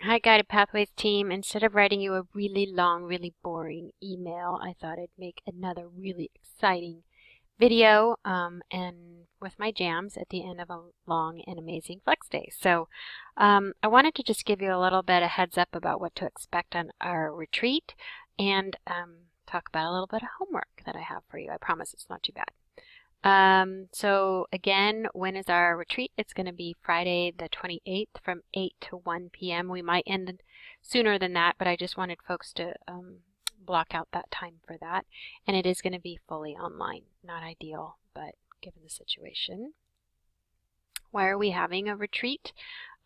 Hi, Guided Pathways team. Instead of writing you a really long, really boring email, I thought I'd make another really exciting video and with my jams at the end of a long and amazing Flex Day. So I wanted to just give you a little bit of heads up about what to expect on our retreat and talk about a little bit of homework that I have for you. I promise it's not too bad. So again, when is our retreat? It's going to be Friday the 28th from 8 to 1 p.m. We might end sooner than that, but I just wanted folks to block out that time for that. And it is going to be fully online. Not ideal, but given the situation. Why are we having a retreat?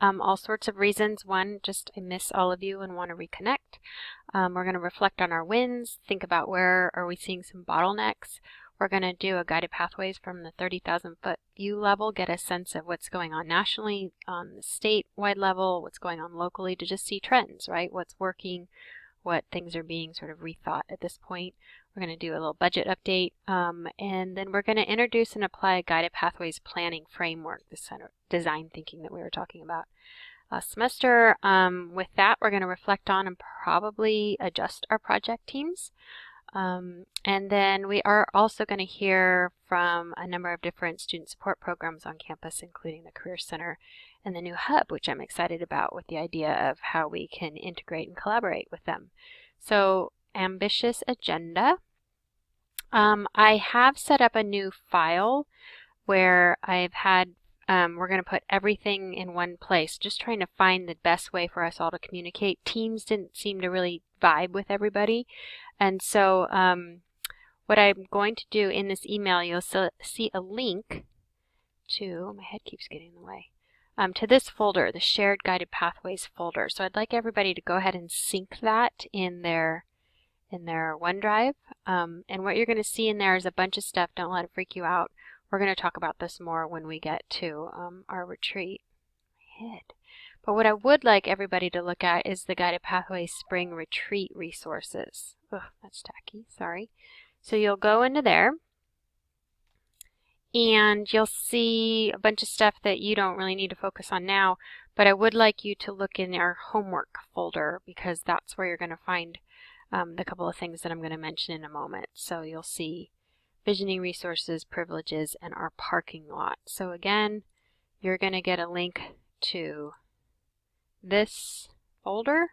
All sorts of reasons. One, just I miss all of you and want to reconnect. We're going to reflect on our wins, think about where are we seeing some bottlenecks. We're going to do a Guided Pathways from the 30,000 foot view level, get a sense of what's going on nationally, on the statewide level, what's going on locally, to just see trends, right? What's working, what things are being sort of rethought at this point. We're going to do a little budget update, and then we're going to introduce and apply a Guided Pathways planning framework, the center design thinking that we were talking about last semester. With that, we're going to reflect on and probably adjust our project teams. And then we are also going to hear from a number of different student support programs on campus, including the Career Center and the new hub, which I'm excited about, with the idea of how we can integrate and collaborate with them. So, ambitious agenda. I have set up a new file where I've had we're going to put everything in one place, just trying to find the best way for us all to communicate. Teams didn't seem to really vibe with everybody. And so what I'm going to do in this email, you'll see a link to, my head keeps getting in the way, to this folder, the Shared Guided Pathways folder. So I'd like everybody to go ahead and sync that in their OneDrive. And what you're going to see in there is a bunch of stuff. Don't let it freak you out. We're going to talk about this more when we get to our retreat. My head. But what I would like everybody to look at is the Guided Pathways Spring Retreat resources. Ugh, that's tacky, sorry. So you'll go into there and you'll see a bunch of stuff that you don't really need to focus on now, but I would like you to look in our homework folder, because that's where you're going to find the couple of things that I'm going to mention in a moment. So you'll see visioning resources, privileges, and our parking lot. So again, you're going to get a link to this folder,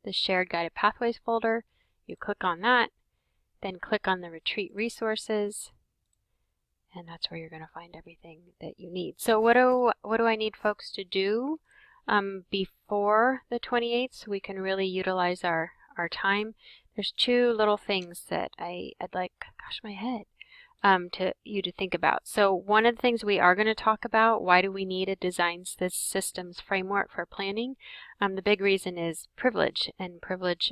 the Shared Guided Pathways folder. You click on that, then click on the retreat resources, and that's where you're going to find everything that you need. So what do I need folks to do before the 28th so we can really utilize our time? There's two little things that I'd like, gosh, my head, to you to think about. So one of the things we are going to talk about, why do we need a design systems framework for planning? The big reason is privilege, and privilege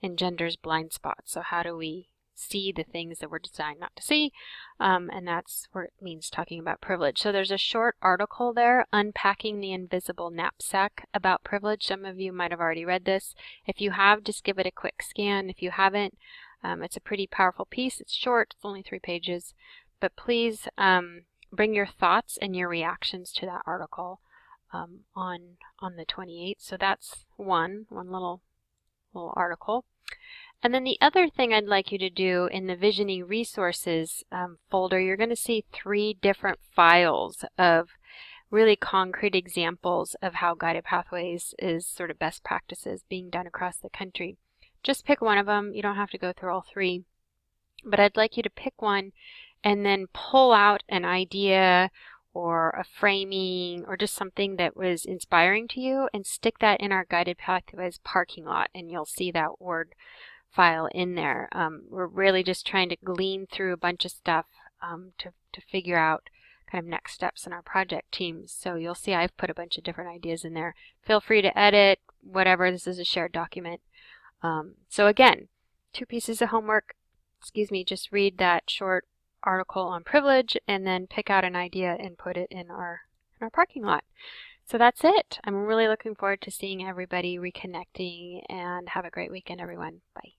engenders blind spots. So how do we see the things that we're designed not to see? And that's where it means talking about privilege. So there's a short article there, Unpacking the Invisible Knapsack, about privilege. Some of you might have already read this. If you have, just give it a quick scan. If you haven't, it's a pretty powerful piece. It's short, it's only 3 pages, but please bring your thoughts and your reactions to that article on the 28th. So that's one little article. And then the other thing I'd like you to do in the Visioning Resources folder, you're going to see 3 different files of really concrete examples of how Guided Pathways is sort of best practices being done across the country. Just pick one of them. You don't have to go through all 3, but I'd like you to pick one and then pull out an idea or a framing or just something that was inspiring to you and stick that in our Guided Pathways parking lot, and you'll see that Word file in there. We're really just trying to glean through a bunch of stuff to figure out kind of next steps in our project teams. So you'll see I've put a bunch of different ideas in there. Feel free to edit, whatever. This is a shared document. So again, 2 pieces of homework. Just read that short article on privilege and then pick out an idea and put it in our parking lot. So that's it. I'm really looking forward to seeing everybody, reconnecting, and have a great weekend, everyone. Bye.